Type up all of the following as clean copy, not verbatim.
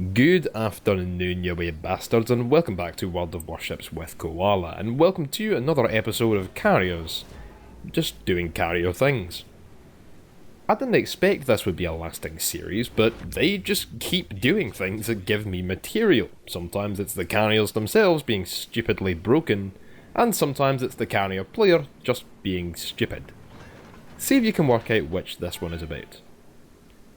Good afternoon, you wee bastards, and welcome back to World of Warships with Koala, and welcome to another episode of Carriers. Just doing carrier things. I didn't expect this would be a lasting series, but they just keep doing things that give me material. Sometimes it's the carriers themselves being stupidly broken, and sometimes it's the carrier player just being stupid. See if you can work out which this one is about.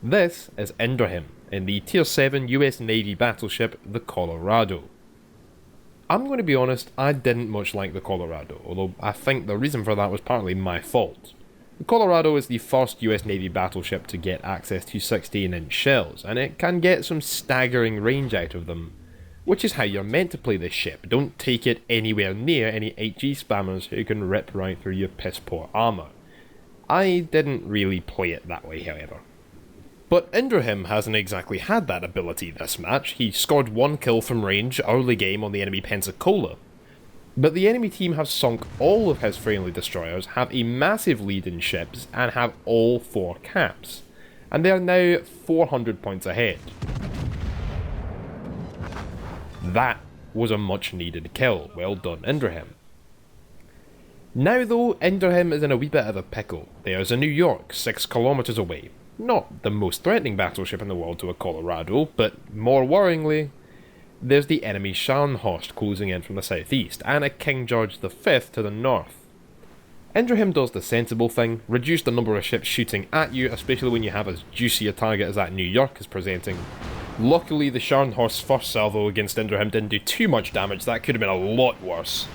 This is Indrahim, in the Tier 7 US Navy battleship, the Colorado. I'm going to be honest, I didn't much like the Colorado, although I think the reason for that was partly my fault. The Colorado is the first US Navy battleship to get access to 16-inch shells, and it can get some staggering range out of them, which is how you're meant to play this ship. Don't take it anywhere near any HE spammers who can rip right through your piss-poor armour. I didn't really play it that way, however. But Indrahim hasn't exactly had that ability this match. He scored one kill from range early game on the enemy Pensacola. But the enemy team have sunk all of his friendly destroyers, have a massive lead in ships, and have all 4 caps. And they are now 400 points ahead. That was a much needed kill. Well done, Indrahim. Now though, Indrahim is in a wee bit of a pickle. There's a New York 6 kilometers away. Not the most threatening battleship in the world to a Colorado, but more worryingly, there's the enemy Scharnhorst closing in from the southeast, and a King George V to the north. Indrahim does the sensible thing, reduce the number of ships shooting at you, especially when you have as juicy a target as that New York is presenting. Luckily, the Scharnhorst's first salvo against Indrahim didn't do too much damage. That could have been a lot worse.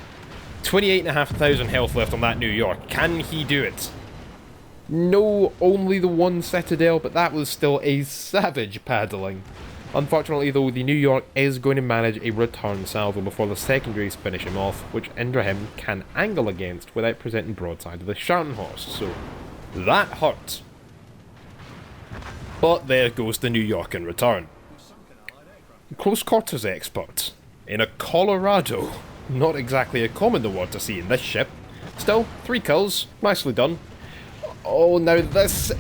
28,500 health left on that New York. Can he do it? No, only the one Citadel, but that was still a savage paddling. Unfortunately though, the New York is going to manage a return salvo before the secondaries finish him off, which Indrahim can angle against without presenting broadside to the Scharnhorst, so that hurt. But there goes the New York in return. Close quarters expert. In a Colorado. Not exactly a common award to see in this ship. Still, 3 kills, nicely done. Oh, now this...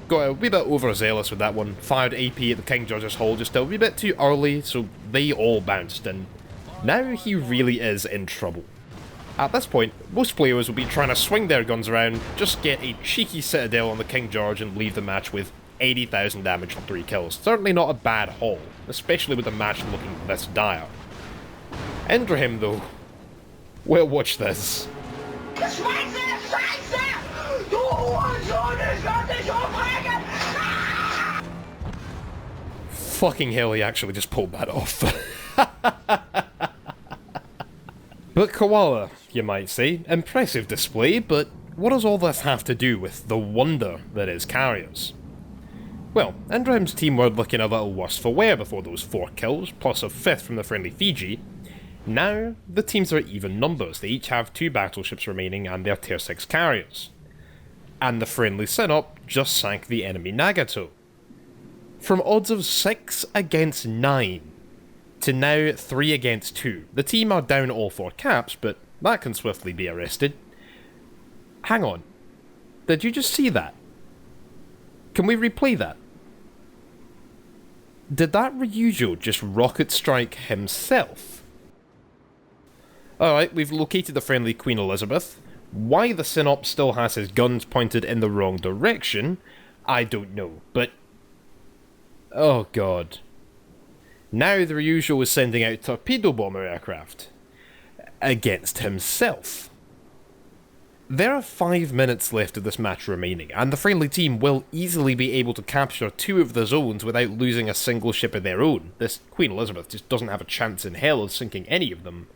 Got a wee bit overzealous with that one. Fired AP at the King George's hull just a wee bit too early, so they all bounced in. Now he really is in trouble. At this point, most players will be trying to swing their guns around, just get a cheeky Citadel on the King George and leave the match with 80,000 damage from 3 kills. Certainly not a bad haul, especially with the match looking this dire. Indrahim though, well, watch this. Fucking hell, he actually just pulled that off. But Koala, you might say. Impressive display, but what does all this have to do with the wonder that is carriers? Well, Indrahim's team were looking a little worse for wear before those 4 kills, plus a 5th from the friendly Fiji. Now, the teams are even numbers. They each have 2 battleships remaining and their tier 6 carriers. And the friendly Sinop just sank the enemy Nagato. From odds of 6 against 9 to now 3 against 2. The team are down all 4 caps, but that can swiftly be arrested. Hang on. Did you just see that? Can we replay that? Did that Ryujo just rocket strike himself? Alright, we've located the friendly Queen Elizabeth. Why the Sinop still has his guns pointed in the wrong direction, I don't know, but... oh god. Now the Ryujo is sending out torpedo bomber aircraft. Against himself. There are 5 minutes left of this match remaining, and the friendly team will easily be able to capture 2 of the zones without losing a single ship of their own. This Queen Elizabeth just doesn't have a chance in hell of sinking any of them.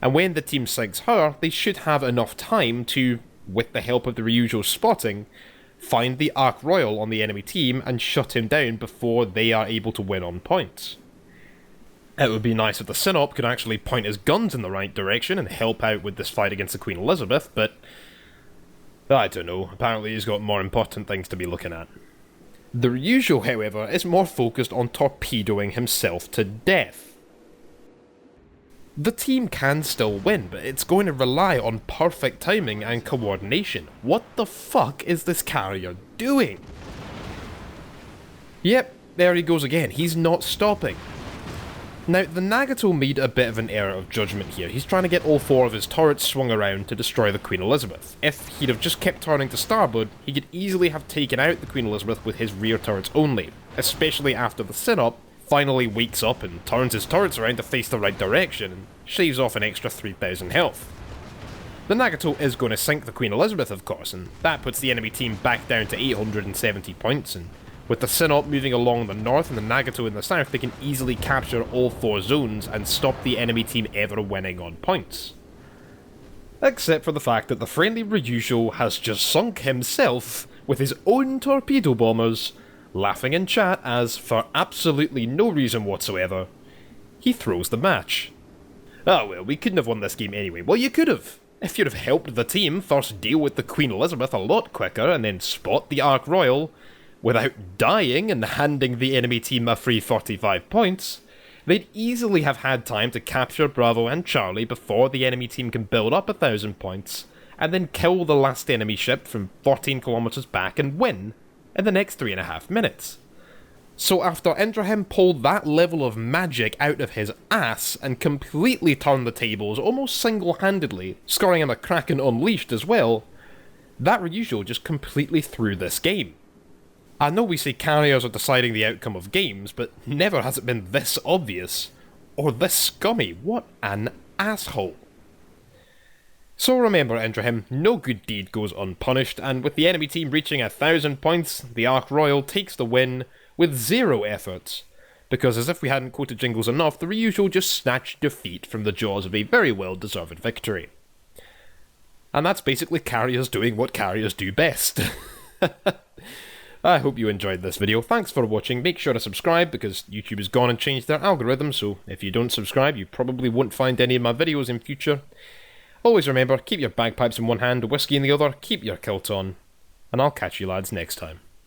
And when the team sinks her, they should have enough time to, with the help of the Ryujo's spotting, find the Ark Royal on the enemy team and shut him down before they are able to win on points. It would be nice if the Sinop could actually point his guns in the right direction and help out with this fight against the Queen Elizabeth, but I don't know, apparently he's got more important things to be looking at. The Ryujo, however, is more focused on torpedoing himself to death. The team can still win, but it's going to rely on perfect timing and coordination. What the fuck is this carrier doing? Yep, there he goes again. He's not stopping. Now, the Nagato made a bit of an error of judgment here. He's trying to get all 4 of his turrets swung around to destroy the Queen Elizabeth. If he'd have just kept turning to starboard, he could easily have taken out the Queen Elizabeth with his rear turrets only, especially after the Synop finally wakes up and turns his turrets around to face the right direction and shaves off an extra 3,000 health. The Nagato is going to sink the Queen Elizabeth, of course, and that puts the enemy team back down to 870 points, and with the Synop moving along the north and the Nagato in the south, they can easily capture all 4 zones and stop the enemy team ever winning on points. Except for the fact that the friendly Ryusho has just sunk himself with his own torpedo bombers, laughing in chat as, for absolutely no reason whatsoever, he throws the match. Oh well, we couldn't have won this game anyway. Well, you could have, if you'd have helped the team first deal with the Queen Elizabeth a lot quicker and then spot the Ark Royal without dying and handing the enemy team a free 45 points. They'd easily have had time to capture Bravo and Charlie before the enemy team can build up 1,000 points, and then kill the last enemy ship from 14 kilometers back and win in the next 3.5 minutes. So after Indrahim pulled that level of magic out of his ass and completely turned the tables almost single-handedly, scoring him a Kraken Unleashed as well, that Ryusho just completely threw this game. I know we say carriers are deciding the outcome of games, but never has it been this obvious. Or this scummy. What an asshole. So remember, Indrahim, no good deed goes unpunished, and with the enemy team reaching 1,000 points, the Ark Royal takes the win with 0 effort. Because as if we hadn't quoted jingles enough, the Ryusho just snatched defeat from the jaws of a very well-deserved victory. And that's basically carriers doing what carriers do best. I hope you enjoyed this video. Thanks for watching. Make sure to subscribe because YouTube has gone and changed their algorithm, so if you don't subscribe you probably won't find any of my videos in future. Always remember, keep your bagpipes in one hand, whiskey in the other, keep your kilt on, and I'll catch you lads next time.